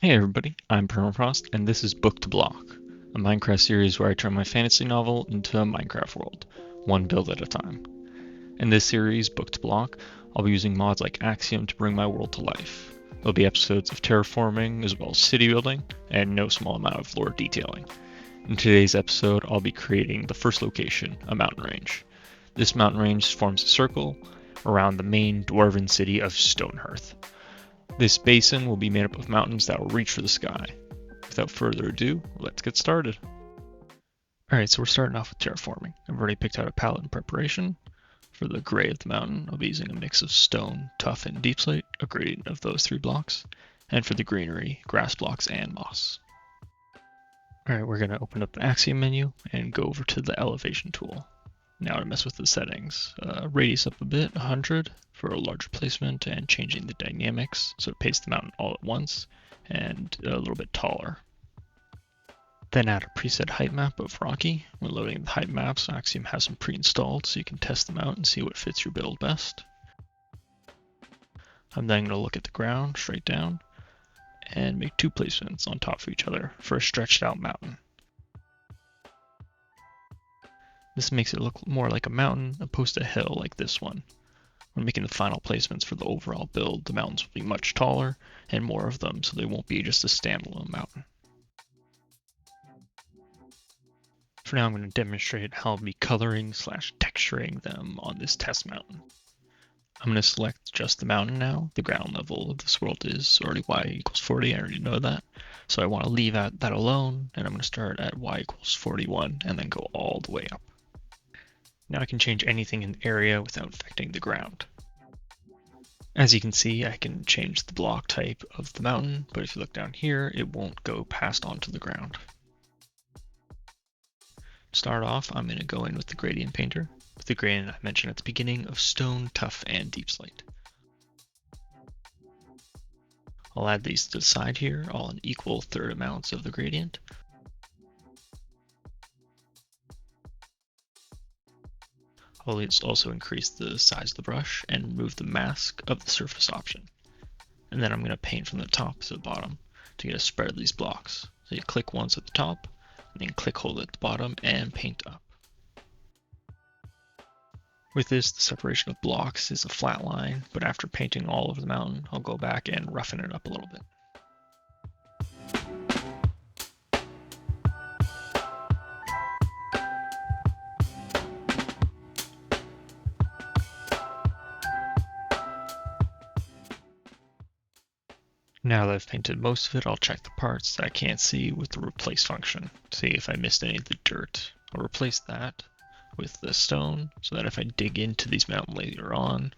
Hey everybody, I'm Permafrost, and this is Book to Block, a Minecraft series where I turn my fantasy novel into a Minecraft world, one build at a time. In this series, Book to Block, I'll be using mods like Axiom to bring my world to life. There'll be episodes of terraforming as well as city building, and no small amount of lore detailing. In today's episode, I'll be creating the first location, a mountain range. This mountain range forms a circle around the main dwarven city of Stonehearth. This basin will be made up of mountains that will reach for the sky. Without further ado, let's get started. Alright, so we're starting off with terraforming. I've already picked out a palette in preparation. For the gray of the mountain, I'll be using a mix of stone, tuff, and deep slate, a gradient of those 3 blocks. And for the greenery, grass blocks and moss. Alright, we're going to open up the Axiom menu and go over to the elevation tool. Now to mess with the settings, radius up a bit, 100 for a larger placement, and changing the dynamics so it paints the mountain all at once and a little bit taller. Then add a preset height map of Rocky. When loading the height maps, Axiom has them pre-installed so you can test them out and see what fits your build best. I'm then going to look at the ground straight down and make 2 placements on top of each other for a stretched out mountain. This makes it look more like a mountain opposed to a hill like this one. When making the final placements for the overall build, the mountains will be much taller and more of them, so they won't be just a standalone mountain. For now, I'm going to demonstrate how I'll be coloring / texturing them on this test mountain. I'm going to select just the mountain now. The ground level of this world is already y = 40, I already know that. So I want to leave that alone, and I'm going to start at y = 41 and then go all the way up. Now I can change anything in the area without affecting the ground. As you can see, I can change the block type of the mountain, but if you look down here, it won't go past onto the ground. To start off, I'm going to go in with the gradient painter, with the gradient I mentioned at the beginning of stone, tuff, and deep slate. I'll add these to the side here, all in equal third amounts of the gradient. I'll also increase the size of the brush and remove the mask of the surface option. And then I'm going to paint from the top to the bottom to get a spread of these blocks. So you click once at the top, and then click hold at the bottom and paint up. With this, the separation of blocks is a flat line, but after painting all over the mountain, I'll go back and roughen it up a little bit. Now that I've painted most of it, I'll check the parts that I can't see with the replace function, see if I missed any of the dirt. I'll replace that with the stone, so that if I dig into these mountains later on,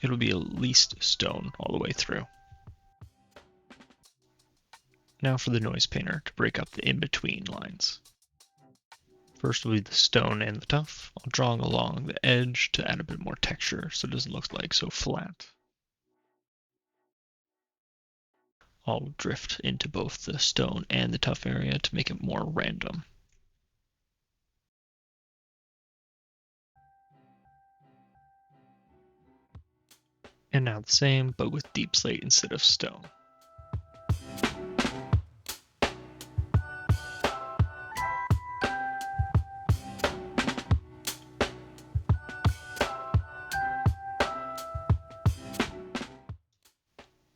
it'll be at least stone all the way through. Now for the noise painter to break up the in-between lines. First will be the stone and the tuff. I'll draw along the edge to add a bit more texture so it doesn't look like so flat. I'll drift into both the stone and the tuff area to make it more random. And now the same, but with deep slate instead of stone.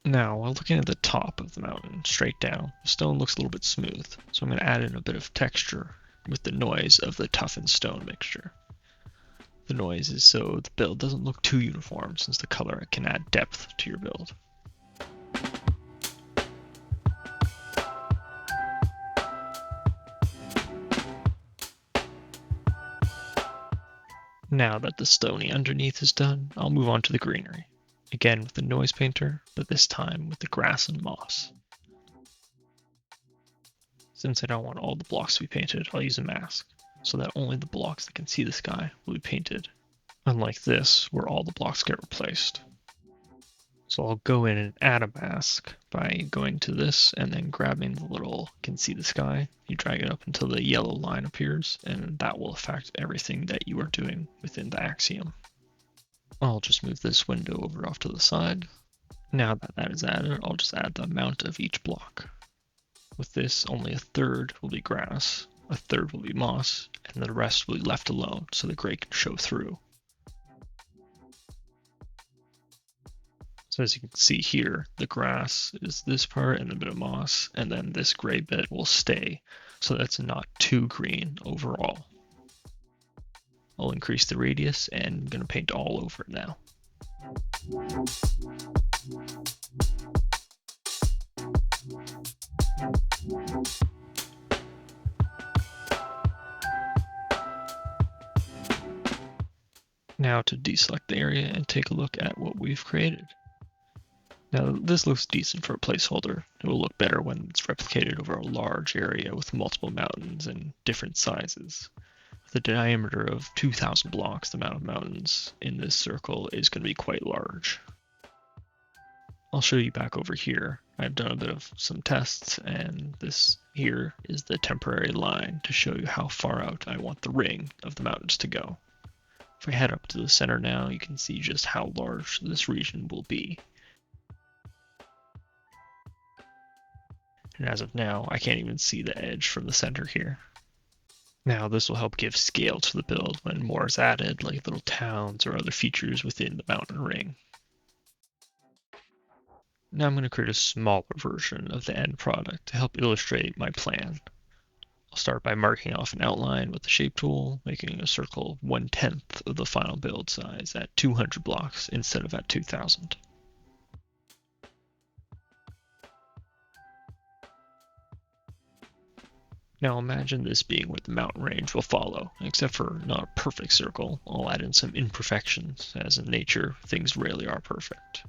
Now, while looking at the top of the mountain, straight down, the stone looks a little bit smooth, so I'm going to add in a bit of texture with the noise of the tuff and stone mixture. The noise is so the build doesn't look too uniform, since the color can add depth to your build. Now that the stony underneath is done, I'll move on to the greenery. Again with the noise painter, but this time with the grass and moss. Since I don't want all the blocks to be painted, I'll use a mask, so that only the blocks that can see the sky will be painted. Unlike this, where all the blocks get replaced. So I'll go in and add a mask by going to this and then grabbing the little can see the sky. You drag it up until the yellow line appears, and that will affect everything that you are doing within the Axiom. I'll just move this window over off to the side. Now that that is added, I'll just add the amount of each block. With this, only a third will be grass, a third will be moss, and the rest will be left alone so the gray can show through. So as you can see here, the grass is this part and a bit of moss, and then this gray bit will stay, so that's not too green overall. I'll increase the radius and I'm going to paint all over it now. Now to deselect the area and take a look at what we've created. Now this looks decent for a placeholder. It will look better when it's replicated over a large area with multiple mountains and different sizes. With a diameter of 2,000 blocks, the amount of mountains in this circle is going to be quite large. I'll show you back over here. I've done a bit of some tests, and this here is the temporary line to show you how far out I want the ring of the mountains to go. If I head up to the center now, you can see just how large this region will be. And as of now, I can't even see the edge from the center here. Now this will help give scale to the build when more is added, like little towns or other features within the mountain ring. Now I'm going to create a smaller version of the end product to help illustrate my plan. I'll start by marking off an outline with the shape tool, making a circle 1/10 of the final build size at 200 blocks instead of at 2000. Now imagine this being where the mountain range will follow, except for not a perfect circle. I'll add in some imperfections, as in nature, things rarely are perfect.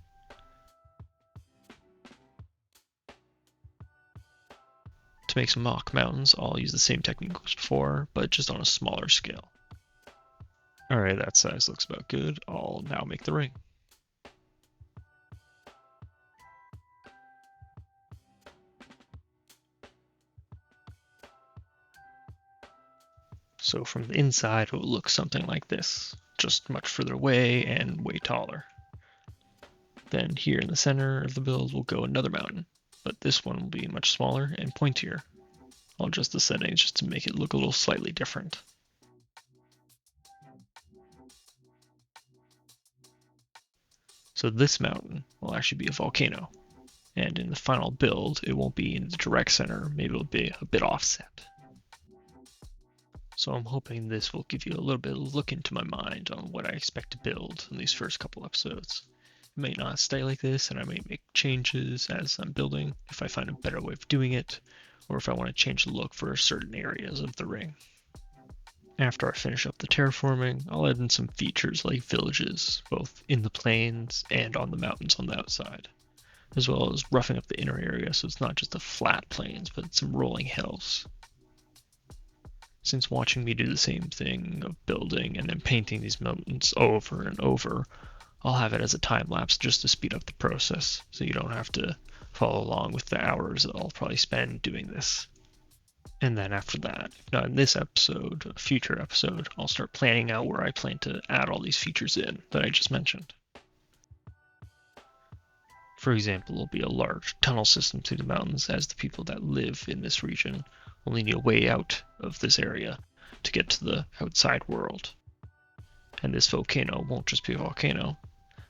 To make some mock mountains, I'll use the same technique as before, but just on a smaller scale. Alright, that size looks about good. I'll now make the ring. So from the inside, it will look something like this, just much further away and way taller. Then here in the center of the build will go another mountain, but this one will be much smaller and pointier. I'll adjust the settings just to make it look a little slightly different. So this mountain will actually be a volcano, and in the final build, it won't be in the direct center, maybe it'll be a bit offset. So I'm hoping this will give you a little bit of a look into my mind on what I expect to build in these first couple episodes. It may not stay like this, and I may make changes as I'm building if I find a better way of doing it, or if I want to change the look for certain areas of the ring. After I finish up the terraforming, I'll add in some features like villages, both in the plains and on the mountains on the outside, as well as roughing up the inner area so it's not just a flat plains, but some rolling hills. Since watching me do the same thing of building and then painting these mountains over and over, I'll have it as a time lapse just to speed up the process, so you don't have to follow along with the hours that I'll probably spend doing this. And then after that, if not in this episode, a future episode, I'll start planning out where I plan to add all these features in that I just mentioned. For example, there'll be a large tunnel system through the mountains, as the people that live in this region will need a way out of this area to get to the outside world. And this volcano won't just be a volcano,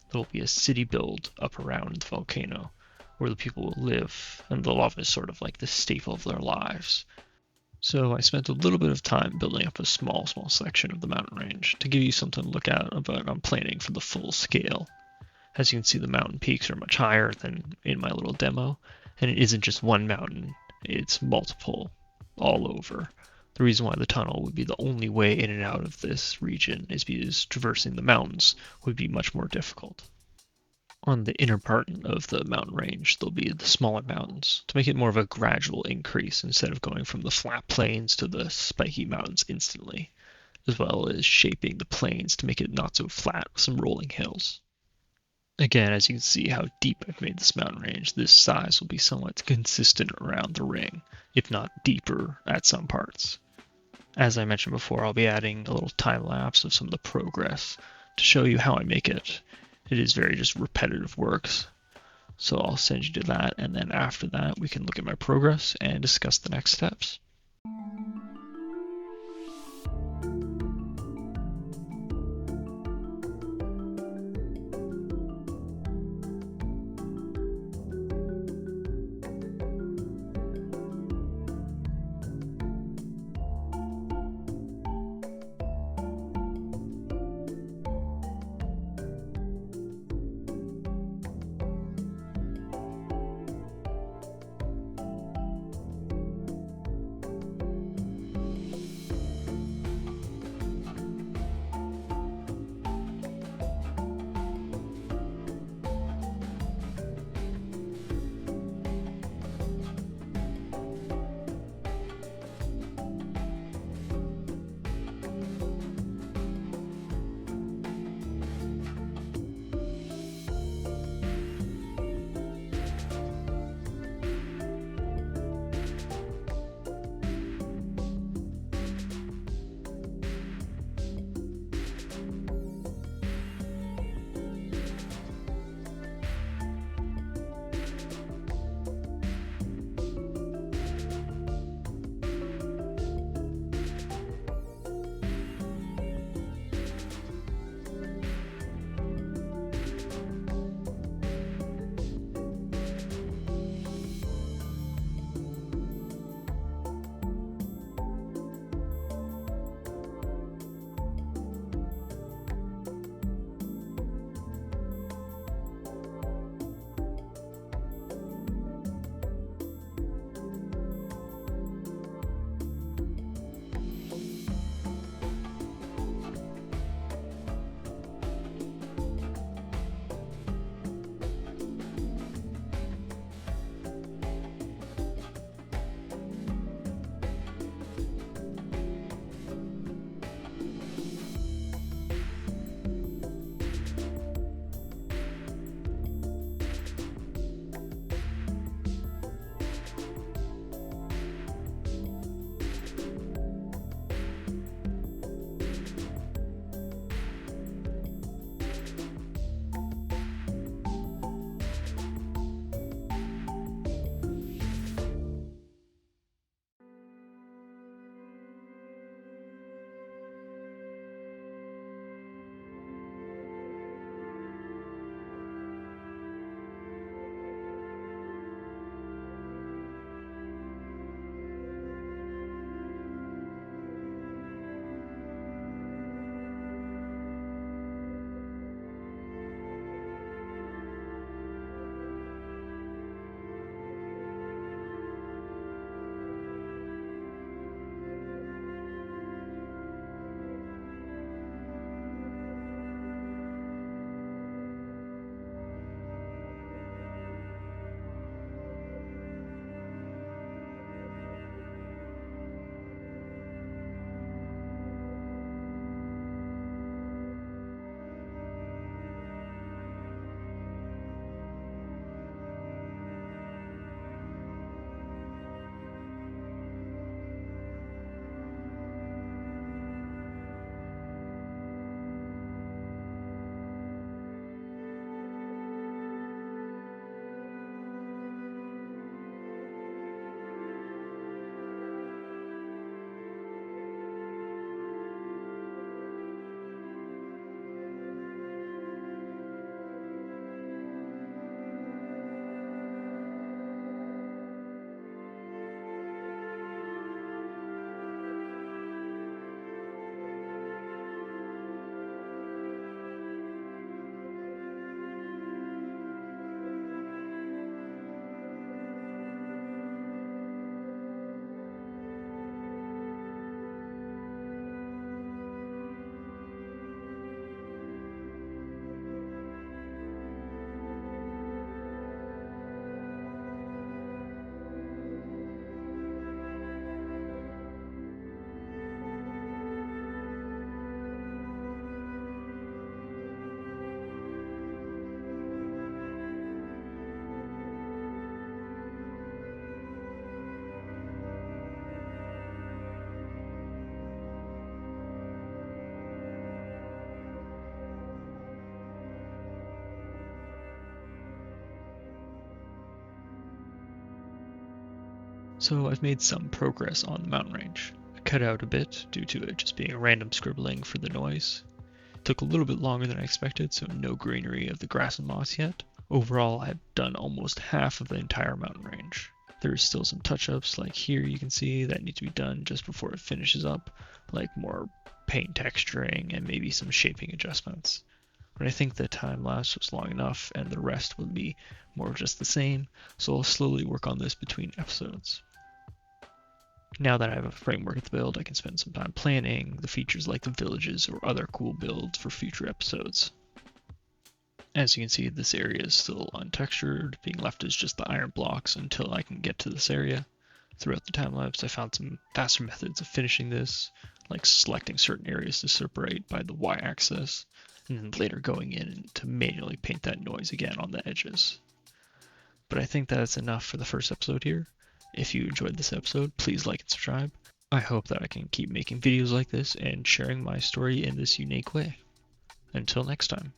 there will be a city built up around the volcano where the people will live, and the lava is sort of like the staple of their lives. So I spent a little bit of time building up a small section of the mountain range to give you something to look at, but I'm planning for the full scale. As you can see, the mountain peaks are much higher than in my little demo, and it isn't just one mountain, it's multiple all over. The reason why the tunnel would be the only way in and out of this region is because traversing the mountains would be much more difficult. On the inner part of the mountain range, there'll be the smaller mountains to make it more of a gradual increase instead of going from the flat plains to the spiky mountains instantly, as well as shaping the plains to make it not so flat with some rolling hills. Again, as you can see how deep I've made this mountain range, this size will be somewhat consistent around the ring, if not deeper at some parts. As I mentioned before, I'll be adding a little time lapse of some of the progress to show you how I make it. It is very just repetitive works. So I'll send you to that, and then after that we can look at my progress and discuss the next steps. So I've made some progress on the mountain range. I cut out a bit due to it just being random scribbling for the noise. It took a little bit longer than I expected, so no greenery of the grass and moss yet. Overall, I've done almost half of the entire mountain range. There's still some touch-ups, like here you can see, that need to be done just before it finishes up, like more paint texturing and maybe some shaping adjustments. But I think the time lapse was long enough and the rest will be more of just the same, so I'll slowly work on this between episodes. Now that I have a framework of the build, I can spend some time planning the features like the villages or other cool builds for future episodes. As you can see, this area is still untextured, being left as just the iron blocks until I can get to this area. Throughout the time lapse, I found some faster methods of finishing this, like selecting certain areas to separate by the y-axis, and then later going in to manually paint that noise again on the edges. But I think that's enough for the first episode here. If you enjoyed this episode, please like and subscribe. I hope that I can keep making videos like this and sharing my story in this unique way. Until next time.